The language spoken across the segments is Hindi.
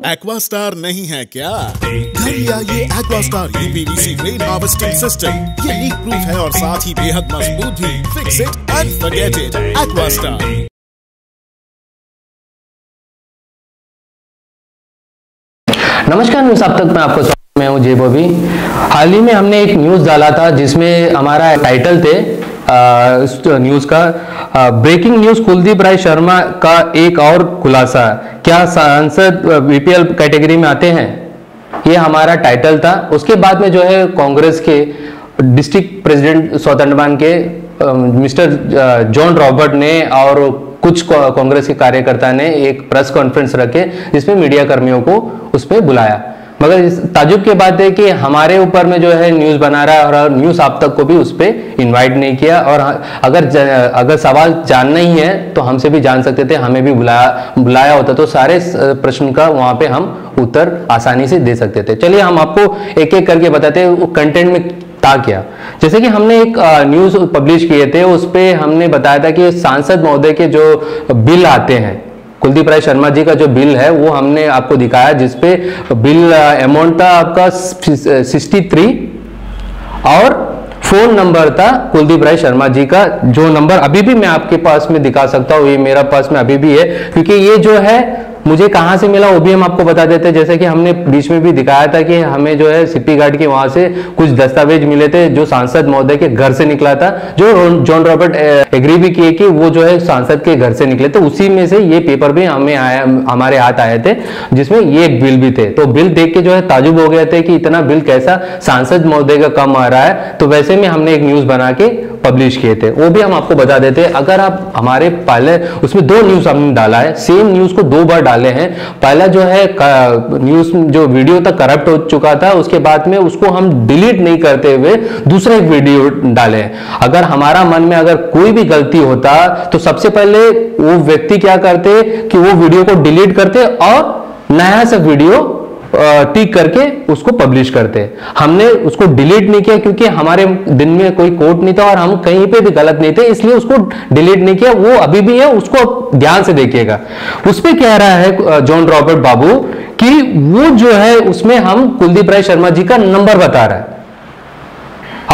एक्वास्टार नहीं है क्या? घर लिया ये Aquastar UPVC rain harvesting system. ये लीक प्रूफ है और साथ ही बेहद मजबूत भी। Fix it and forget it. Aquastar. नमस्कार, न्यूज़ अब तक में आपको स्वागत। मैं हूं जे बॉबी। हाल ही में हमने एक न्यूज़ डाला था जिसमें हमारा टाइटल थे न्यूज़ का ब्रेकिंग न्यूज़ कुलदीप राय शर्मा का एक और खुलासा, क्या सांसद बीपीएल कैटेगरी में आते हैं, ये हमारा टाइटल था। उसके बाद में जो है कांग्रेस के डिस्ट्रिक्ट प्रेसिडेंट साउथ अंडमान के मिस्टर जॉन रॉबर्ट ने और कुछ कांग्रेस के कार्यकर्ता ने एक प्रेस कॉन्फ्रेंस रखे जिसमें मीडिया कर्मियों को उसमें बुलाया। मगर इस ताजुब की बात है कि हमारे ऊपर में जो है न्यूज़ बना रहा है और न्यूज़ आप तक को भी उस पर इन्वाइट नहीं किया। और अगर सवाल जानना ही है तो हमसे भी जान सकते थे, हमें भी बुलाया होता तो सारे प्रश्न का वहां पे हम उत्तर आसानी से दे सकते थे। चलिए हम आपको एक एक करके बताते हैं वो कंटेंट में था क्या। जैसे कि हमने एक न्यूज़ पब्लिश किए थे, उस पर हमने बताया था कि सांसद महोदय के जो बिल आते हैं, कुलदीप राय शर्मा जी का जो बिल है वो हमने आपको दिखाया, जिसपे बिल अमाउंट था आपका 63 और फोन नंबर था कुलदीप राय शर्मा जी का, जो नंबर अभी भी मैं आपके पास में दिखा सकता हूँ। ये मेरा पास में अभी भी है, क्योंकि ये जो है मुझे कहां से मिला वो भी हम आपको बता देते हैं। जैसे कि हमने बीच में भी दिखाया था कि हमें जो है सीपी गार्ड के वहां से कुछ दस्तावेज मिले थे जो सांसद महोदय के घर से निकला था, जो जॉन रॉबर्ट एग्री भी किए कि वो जो है सांसद के घर से निकले। तो उसी में से ये पेपर भी हमारे हाथ आए थे जिसमें ये बिल भी थे। तो बिल देख के जो है ताजुब हो गए थे कि इतना बिल कैसा सांसद महोदय का कम आ रहा है। तो वैसे में हमने एक न्यूज बना के पब्लिश किए थे, वो भी हम आपको बता देते हैं। अगर आप हमारे पहले उसमें 2 न्यूज हमने डाला है, सेम न्यूज को 2 बार डाले हैं। पहला जो है न्यूज जो वीडियो तक करप्ट हो चुका था, उसके बाद में उसको हम डिलीट नहीं करते हुए दूसरा एक वीडियो डाले हैं। अगर हमारा मन में अगर कोई भी गलती होता तो सबसे पहले वो व्यक्ति क्या करते कि वो वीडियो को डिलीट करते और नया सा वीडियो टिक करके उसको पब्लिश करते। हमने उसको डिलीट नहीं किया क्योंकि हमारे दिन में कोई कोड नहीं था और हम कहीं पे भी गलत नहीं थे, इसलिए उसको डिलीट नहीं किया। वो अभी भी है, उसको ध्यान से देखिएगा। उस पे कह रहा है जॉन रॉबर्ट बाबू कि वो जो है उसमें हम कुलदीप राय शर्मा जी का नंबर बता रहा है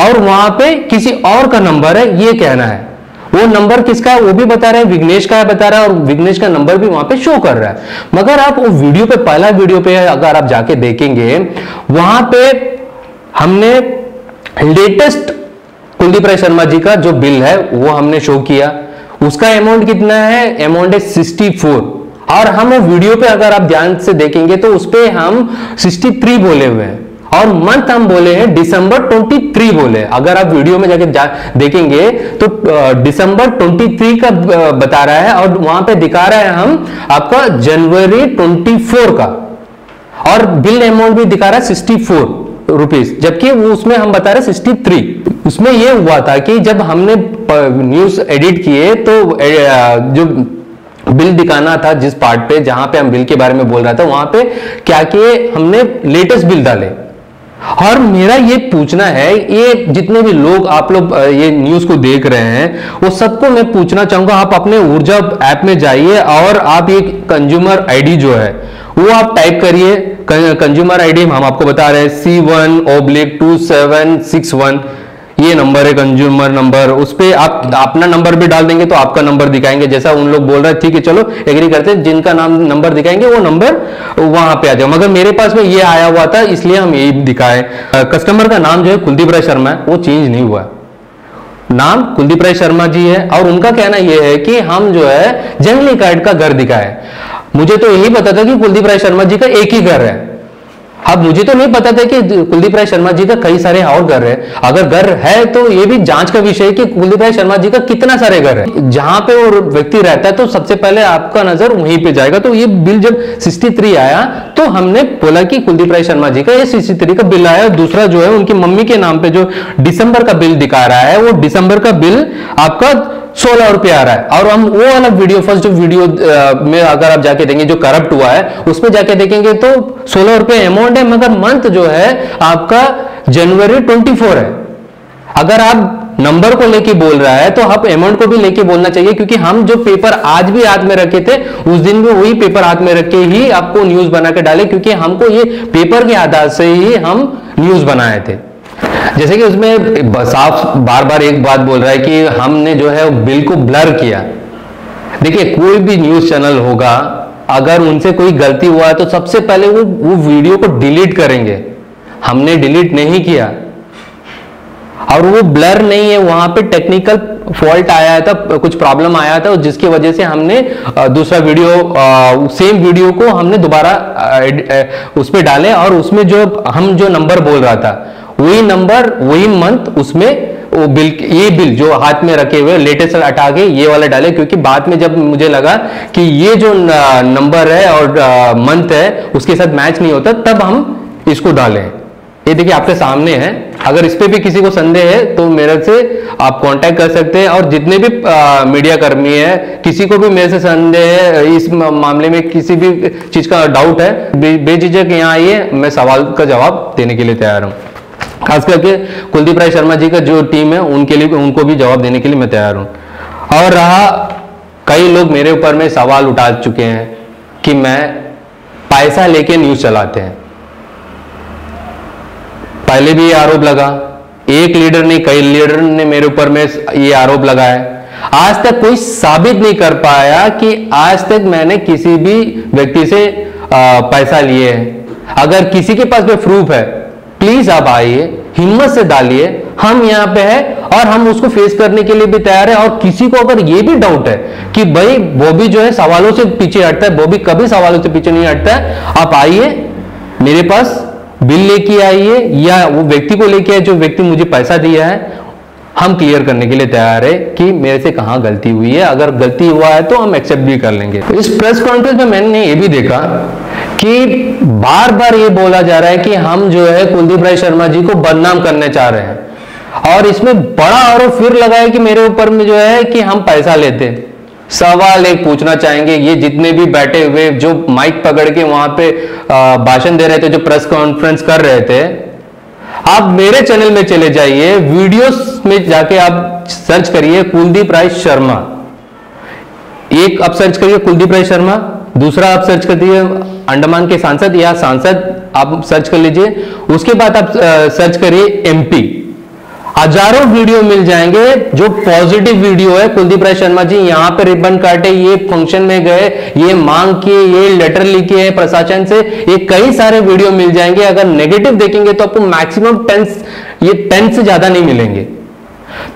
और वहां पे किसी और का नंबर है, ये कहना है। वो नंबर किसका है वो भी बता रहे हैं, विघ्नेश का है बता रहा है, और विघ्नेश का नंबर भी वहां पे शो कर रहा है। मगर आप वो वीडियो पे, पहला वीडियो पे अगर आप जाके देखेंगे, वहां पे हमने लेटेस्ट कुलदीप राय शर्मा जी का जो बिल है वो हमने शो किया। उसका अमाउंट कितना है? अमाउंट है 64। और हम वो वीडियो पे अगर आप ध्यान से देखेंगे तो उस पे हम 63 बोले हुए हैं और मंथ हम बोले हैं दिसंबर 23 बोले। अगर आप वीडियो में जाके देखेंगे तो दिसंबर 23 का बता रहा है और वहां पे दिखा रहा है हम आपका जनवरी 24 का, और बिल अमाउंट भी दिखा रहा है 64 रुपीज, जबकि वो उसमें हम बता रहे 63। उसमें ये हुआ था कि जब हमने न्यूज एडिट किए तो जो बिल दिखाना था जिस पार्ट पे जहां पे हम बिल के बारे में बोल रहा था, वहां पे क्या किए, हमने लेटेस्ट बिल डाले। और मेरा ये पूछना है, ये जितने भी लोग आप लोग ये न्यूज को देख रहे हैं वो सबको मैं पूछना चाहूंगा, आप अपने ऊर्जा ऐप में जाइए और आप ये कंज्यूमर आईडी जो है वो आप टाइप करिए। कंज्यूमर आईडी हम आपको बता रहे हैं C1/2761, ये नंबर है कंज्यूमर नंबर। उस पे आप अपना नंबर भी डाल देंगे तो आपका नंबर दिखाएंगे, जैसा उन लोग बोल रहे हैं। ठीक है, चलो एग्री करते हैं, जिनका नाम नंबर दिखाएंगे वो नंबर वहां पे आ जाए। मगर मेरे पास में ये आया हुआ था इसलिए हम यही दिखाए। कस्टमर का नाम जो है कुलदीप राय शर्मा है, वो चेंज नहीं हुआ, नाम कुलदीप राय शर्मा जी है। और उनका कहना यह है कि हम जो है जंगली कार्ड का घर दिखाए। मुझे तो यही पता था कि कुलदीप राय शर्मा जी का एक ही घर है। अब मुझे तो नहीं पता था कि कुलदीप राय शर्मा जी का कई सारे और घर है। अगर घर है तो ये भी जांच का विषय है कि कुलदीप राय शर्मा जी का कितना सारे घर है। जहां पे वो व्यक्ति रहता है तो सबसे पहले आपका नजर वहीं पे जाएगा। तो ये बिल जब 63 आया तो हमने बोला कि कुलदीप राय शर्मा जी का ये 63 का बिल आया। दूसरा जो है उनकी मम्मी के नाम पे जो दिसंबर का बिल दिखा रहा है, वो दिसंबर का बिल आपका 16 रुपये आ रहा है। और हम वो वाला वीडियो, फर्स्ट वीडियो में अगर आप जाके देखेंगे जो करप्ट हुआ है, उसमें जाके देखेंगे तो 16 रुपये अमाउंट है, मगर मंथ जो है आपका जनवरी 24 है। अगर आप नंबर को लेके बोल रहा है तो आप अमाउंट को भी लेके बोलना चाहिए, क्योंकि हम जो पेपर आज भी हाथ में रखे थे उस दिन भी वही पेपर हाथ में रख के ही आपको न्यूज बना के डाले, क्योंकि हमको ये पेपर के आधार से ही हम न्यूज बनाए थे। जैसे कि उसमें साफ बार बार एक बात बोल रहा है कि हमने जो है बिल को ब्लर किया। देखिए, कोई भी न्यूज चैनल होगा, अगर उनसे कोई गलती हुआ है तो सबसे पहले वो वीडियो को डिलीट करेंगे। हमने डिलीट नहीं किया, और वो ब्लर नहीं है, वहां पे टेक्निकल फॉल्ट आया था, कुछ प्रॉब्लम आया था, जिसकी वजह से हमने दूसरा वीडियो, सेम वीडियो को हमने दोबारा उस पे डाले, और उसमें जो हम जो नंबर बोल रहा था वही नंबर वही मंथ उसमें वो बिल, ये बिल जो हाथ में रखे हुए लेटेस्ट हटा के ये वाला डाले, क्योंकि बाद में जब मुझे लगा कि ये जो नंबर है और मंथ है उसके साथ मैच नहीं होता, तब हम इसको डालें। ये देखिए आपके सामने है। अगर इस पे भी किसी को संदेह है तो मेरे से आप कांटेक्ट कर सकते हैं, और जितने भी मीडिया कर्मी है, किसी को भी मेरे से संदेह है, इस मामले में किसी भी चीज का डाउट है, बेझिझक यहाँ आइए, मैं सवाल का जवाब देने के लिए तैयार हूँ। खास करके कुलदीप राय शर्मा जी का जो टीम है उनके लिए, उनको भी जवाब देने के लिए मैं तैयार हूँ। और रहा, कई लोग मेरे ऊपर में सवाल उठा चुके हैं कि मैं पैसा लेके न्यूज चलाते हैं। पहले भी ये आरोप लगा, एक लीडर ने, कई लीडर ने मेरे ऊपर में ये आरोप लगाया। आज तक कोई साबित नहीं कर पाया कि आज तक मैंने किसी भी व्यक्ति से पैसा लिए है। अगर किसी के पास में प्रूफ है, प्लीज आप आइए, हिम्मत से डालिए, हम यहाँ पे है और हम उसको फेस करने के लिए भी तैयार है। और किसी को अगर ये भी डाउट है कि भाई बॉबी जो है सवालों से पीछे हटता है, बॉबी कभी सवालों से पीछे नहीं हटता है, आप आइए, मेरे पास बिल लेके आइए, या वो व्यक्ति को लेके आइए जो व्यक्ति मुझे पैसा दिया है, हम क्लियर करने के लिए तैयार है कि मेरे से कहां गलती हुई है। अगर गलती हुआ है तो हम एक्सेप्ट भी कर लेंगे। इस प्रेस कॉन्फ्रेंस में मैंने ये भी देखा कि बार बार ये बोला जा रहा है कि हम जो है कुलदीप राय शर्मा जी को बदनाम करने चाह रहे हैं, और इसमें बड़ा आरोप फिर लगा है कि मेरे ऊपर में जो है कि हम पैसा लेते। सवाल एक पूछना चाहेंगे, ये जितने भी बैठे हुए जो माइक पकड़ के वहां पे भाषण दे रहे थे, जो प्रेस कॉन्फ्रेंस कर रहे थे, आप मेरे चैनल में चले जाइए, वीडियोस में जाके आप सर्च करिए कुलदीप राय शर्मा। एक आप सर्च करिए कुलदीप राय शर्मा, दूसरा आप सर्च कर दिए अंडमान के सांसद या सांसद, आप सर्च कर लीजिए। उसके बाद आप सर्च करिए एमपी, हजारों वीडियो मिल जाएंगे जो पॉजिटिव वीडियो है। कुलदीप राय शर्मा जी यहाँ पे रिबन काटे, ये फंक्शन में गए, ये मांग किए, ये लेटर लिखे हैं प्रशासन से, ये कई सारे वीडियो मिल जाएंगे। अगर नेगेटिव देखेंगे तो आपको मैक्सिमम 10 से ज्यादा नहीं मिलेंगे।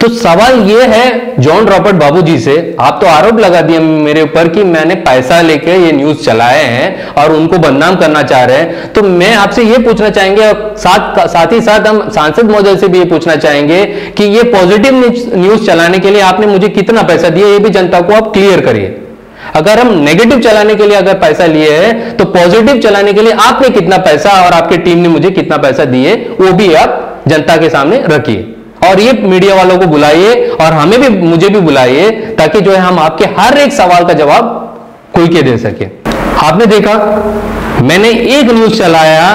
तो सवाल ये है जॉन रॉबर्ट बाबू जी से, आप तो आरोप लगा दिए मेरे ऊपर कि मैंने पैसा लेके ये न्यूज चलाए हैं और उनको बदनाम करना चाह रहे हैं। तो मैं आपसे ये पूछना चाहेंगे, और साथ ही साथ हम सांसद महोदय से भी ये पूछना चाहेंगे कि ये पॉजिटिव न्यूज चलाने के लिए आपने मुझे कितना पैसा दिया, ये भी जनता को आप क्लियर करिए। अगर हम नेगेटिव चलाने के लिए अगर पैसा लिए हैं तो पॉजिटिव चलाने के लिए आपने कितना पैसा और आपकी टीम ने मुझे कितना पैसा दिए, वो भी आप जनता के सामने रखिए। और ये मीडिया वालों को बुलाइए और हमें भी, मुझे भी बुलाइए, ताकि जो है हम आपके हर एक सवाल का जवाब खुल के दे सके। आपने देखा मैंने एक न्यूज चलाया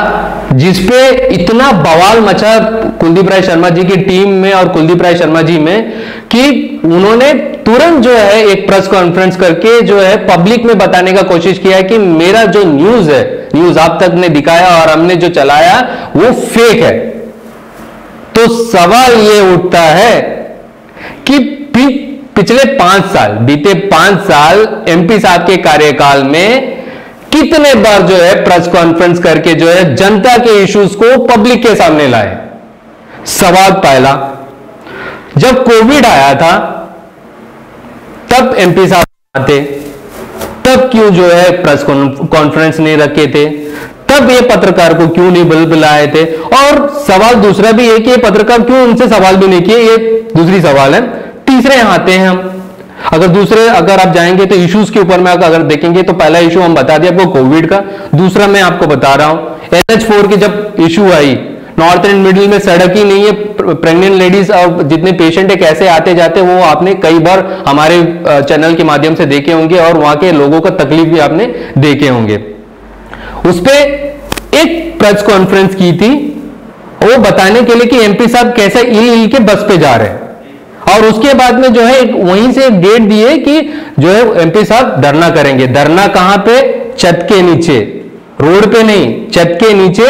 जिसपे इतना बवाल मचा कुलदीप राय शर्मा जी की टीम में और कुलदीप राय शर्मा जी में कि उन्होंने तुरंत जो है एक प्रेस कॉन्फ्रेंस करके जो है पब्लिक में बताने का कोशिश किया कि मेरा जो न्यूज है, न्यूज आप तक ने दिखाया और हमने जो चलाया वो फेक है। तो सवाल ये उठता है कि पिछले 5 साल, बीते 5 साल एमपी साहब के कार्यकाल में कितने बार जो है प्रेस कॉन्फ्रेंस करके जो है जनता के इश्यूज को पब्लिक के सामने लाए। सवाल पहला, जब कोविड आया था तब एमपी साहब आते, तब क्यों जो है प्रेस कॉन्फ्रेंस नहीं रखे थे, तब ये पत्रकार को क्यों नहीं बुलाए थे। और सवाल दूसरा भी है कि ये पत्रकार क्यों उनसे सवाल भी नहीं किए, ये दूसरी सवाल है। तीसरे यहां आते हैं हम, अगर आप जाएंगे तो इश्यूज के ऊपर में अगर देखेंगे तो पहला इशू हम बता दिया आपको कोविड का, दूसरा मैं आपको बता रहा हूं NH4 की जब issue I, north and middle में सड़क ही नहीं है, प्रेग्नेंट लेडीज और जितने पेशेंट है कैसे आते जाते, वो आपने कई बार हमारे चैनल के माध्यम से देखे होंगे और वहां के लोगों का तकलीफ भी आपने देखे होंगे। उस पे एक प्रेस कॉन्फ्रेंस की थी वो बताने के लिए कि एमपी साहब कैसे इल के बस पे जा रहे हैं। और उसके बाद में जो है वहीं से एक डेट दी है कि जो है एमपी साहब धरना करेंगे। धरना कहां पे? छत के नीचे, रोड पे नहीं, छत के नीचे,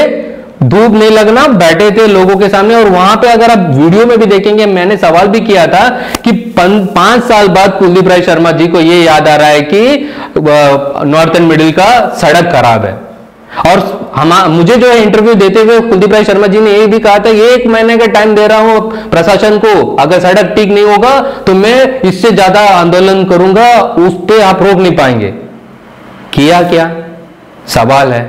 धूप नहीं लगना, बैठे थे लोगों के सामने। और वहां पे अगर आप वीडियो में भी देखेंगे, मैंने सवाल भी किया था कि 5 साल बाद कुलदीप राय शर्मा जी को यह याद आ रहा है कि नॉर्थ एंड मिडिल का सड़क खराब है। और मुझे जो है इंटरव्यू देते हुए कुलदीप राय शर्मा जी ने ये भी कहा था, 1 महीने का टाइम दे रहा हूं प्रशासन को, अगर सड़क ठीक नहीं होगा तो मैं इससे ज्यादा आंदोलन करूंगा, उस पे आप रोक नहीं पाएंगे। किया क्या? सवाल है।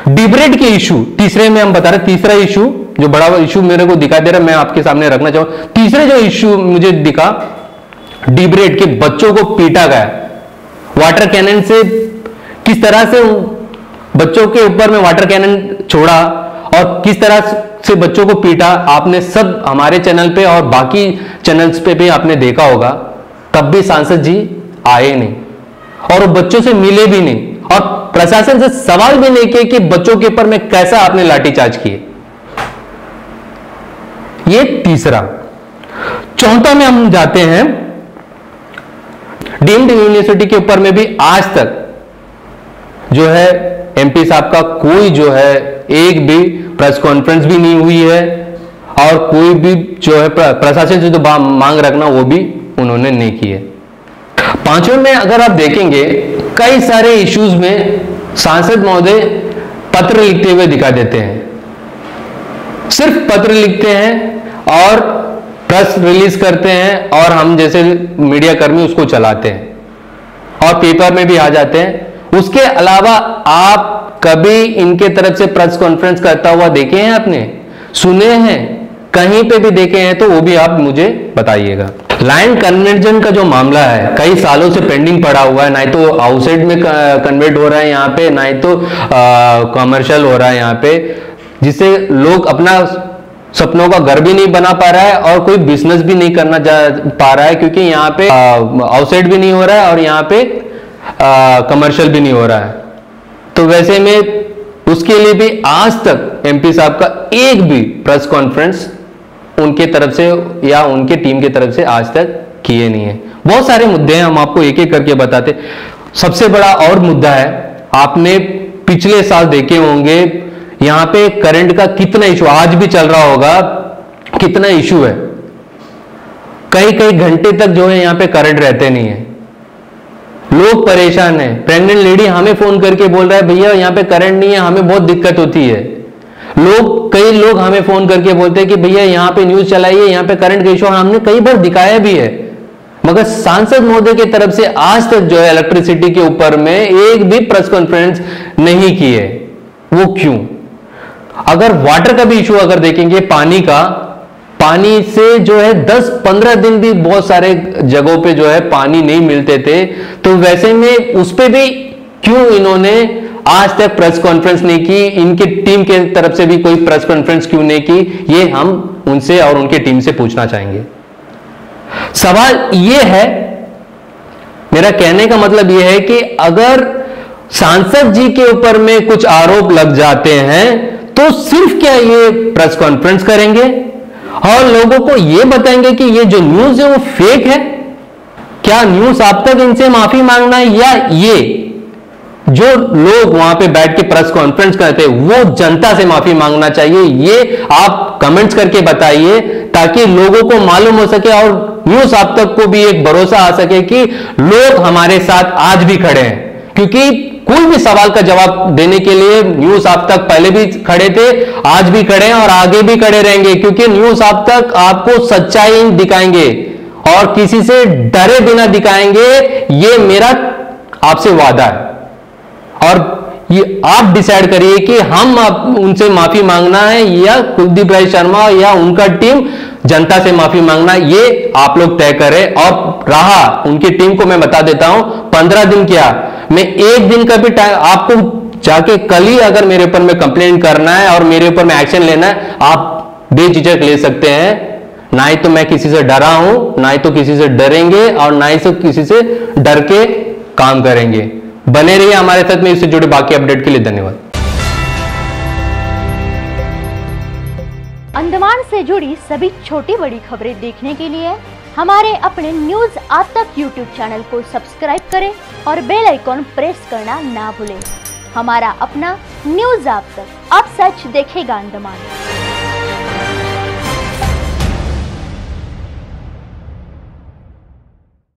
डिब्रेड के इशू, तीसरे में हम बता रहे, तीसरा इशू जो बड़ा इशू मेरे को दिखा दे रहा है, मैं आपके सामने रखना चाहूंगा। तीसरे जो इशू मुझे दिखा, डिब्रेड के बच्चों को पीटा गया वाटर कैनन से, किस तरह से बच्चों के ऊपर में वाटर कैनन छोड़ा और किस तरह से बच्चों को पीटा, आपने सब हमारे चैनल पे और बाकी चैनल्स पे भी आपने देखा होगा। तब भी सांसद जी आए नहीं और वो बच्चों से मिले भी नहीं और प्रशासन से सवाल भी नहीं किए कि बच्चों के ऊपर में कैसा आपने लाठीचार्ज किए। ये तीसरा। चौथा में हम जाते हैं, डीम्ड यूनिवर्सिटी के ऊपर में भी आज तक जो है एमपी साहब का कोई जो है एक भी प्रेस कॉन्फ्रेंस भी नहीं हुई है और कोई भी जो है प्रशासन से जो मांग रखना वो भी उन्होंने नहीं की है। पांचवें में अगर आप देखेंगे, कई सारे इश्यूज में सांसद महोदय पत्र लिखते हुए दिखा देते हैं, सिर्फ पत्र लिखते हैं और प्रेस रिलीज करते हैं और हम जैसे मीडिया कर्मी उसको चलाते हैं और पेपर में भी आ जाते हैं। उसके अलावा आप कभी इनके तरफ से प्रेस कॉन्फ्रेंस करता हुआ देखे हैं? आपने सुने हैं? कहीं पे भी देखे हैं तो वो भी आप मुझे बताइएगा। लैंड कन्वर्जन का जो मामला है कई सालों से पेंडिंग पड़ा हुआ है, ना तो आउटसाइड में कन्वर्ट हो रहा है यहाँ पे, ना ही तो कमर्शियल हो रहा है यहाँ पे, जिससे लोग अपना सपनों का घर भी नहीं बना पा रहा है और कोई बिजनेस भी नहीं करना पा रहा है, क्योंकि यहाँ पे आउटसाइड भी नहीं हो रहा है और यहाँ पे कमर्शियल भी नहीं हो रहा है। तो वैसे में उसके लिए भी आज तक एमपी साहब का एक भी प्रेस कॉन्फ्रेंस उनके तरफ से या उनके टीम की तरफ से आज तक किए नहीं है। बहुत सारे मुद्दे हैं, हम आपको एक एक करके बताते। सबसे बड़ा और मुद्दा है, आपने पिछले साल देखे होंगे यहां पे करंट का कितना इशू, आज भी चल रहा होगा, कितना इशू है। कई कई घंटे तक जो है यहां पे करंट रहते नहीं है, लोग परेशान है। प्रेग्नेंट लेडी हमें फोन करके बोल रहा है भैया यहाँ पे करंट नहीं है, हमें बहुत दिक्कत होती है। कई लोग हमें फोन करके बोलते हैं कि भैया यहाँ पे न्यूज चलाइए, यहाँ पे करंट का इशू, हमने कई बार दिखाया भी है, मगर सांसद महोदय की तरफ से आज तक जो है इलेक्ट्रिसिटी के ऊपर में एक भी प्रेस कॉन्फ्रेंस नहीं की है। वो क्यों? अगर वाटर का भी इशू अगर देखेंगे, पानी से जो है 10-15 दिन भी बहुत सारे जगहों पे जो है पानी नहीं मिलते थे, तो वैसे में उस पे भी क्यों इन्होंने आज तक प्रेस कॉन्फ्रेंस नहीं की? इनकी टीम के तरफ से भी कोई प्रेस कॉन्फ्रेंस क्यों नहीं की? ये हम उनसे और उनकी टीम से पूछना चाहेंगे। सवाल ये है, मेरा कहने का मतलब ये है कि अगर सांसद जी के ऊपर में कुछ आरोप लग जाते हैं तो सिर्फ क्या ये प्रेस कॉन्फ्रेंस करेंगे और लोगों को यह बताएंगे कि ये जो न्यूज है वो फेक है? क्या न्यूज आप तक इनसे माफी मांगना है, या ये जो लोग वहां पे बैठ के प्रेस कॉन्फ्रेंस करते हैं वो जनता से माफी मांगना चाहिए? ये आप कमेंट्स करके बताइए ताकि लोगों को मालूम हो सके और न्यूज आप तक को भी एक भरोसा आ सके कि लोग हमारे साथ आज भी खड़े हैं। क्योंकि कोई भी सवाल का जवाब देने के लिए न्यूज आप तक पहले भी खड़े थे, आज भी खड़े हैं और आगे भी खड़े रहेंगे, क्योंकि न्यूज आप तक आपको सच्चाई दिखाएंगे और किसी से डरे बिना दिखाएंगे। ये मेरा आपसे वादा है और ये आप डिसाइड करिए कि हम उनसे माफी मांगना है या कुलदीप राय शर्मा या उनका टीम जनता से माफी मांगना, ये आप लोग तय करें। और रहा उनकी टीम को मैं बता देता हूं, 15 दिन क्या, मैं एक दिन का भी टाइम आपको जाके कल ही अगर मेरे ऊपर में कंप्लेंट करना है और मेरे ऊपर में एक्शन लेना है, आप बेझिझक ले सकते हैं। ना ही तो मैं किसी से डरा हूं, ना ही तो किसी से डरेंगे और ना ही तो किसी से डर के काम करेंगे। बने रहिए हमारे साथ में, इससे जुड़े बाकी अपडेट के लिए धन्यवाद। अंडमान से जुड़ी सभी छोटी बड़ी खबरें देखने के लिए हमारे अपने न्यूज आज तक यूट्यूब चैनल को सब्सक्राइब करें और बेल आइकॉन प्रेस करना ना भूलें। हमारा अपना न्यूज आज तक, अब सच देखेगा अंडमान।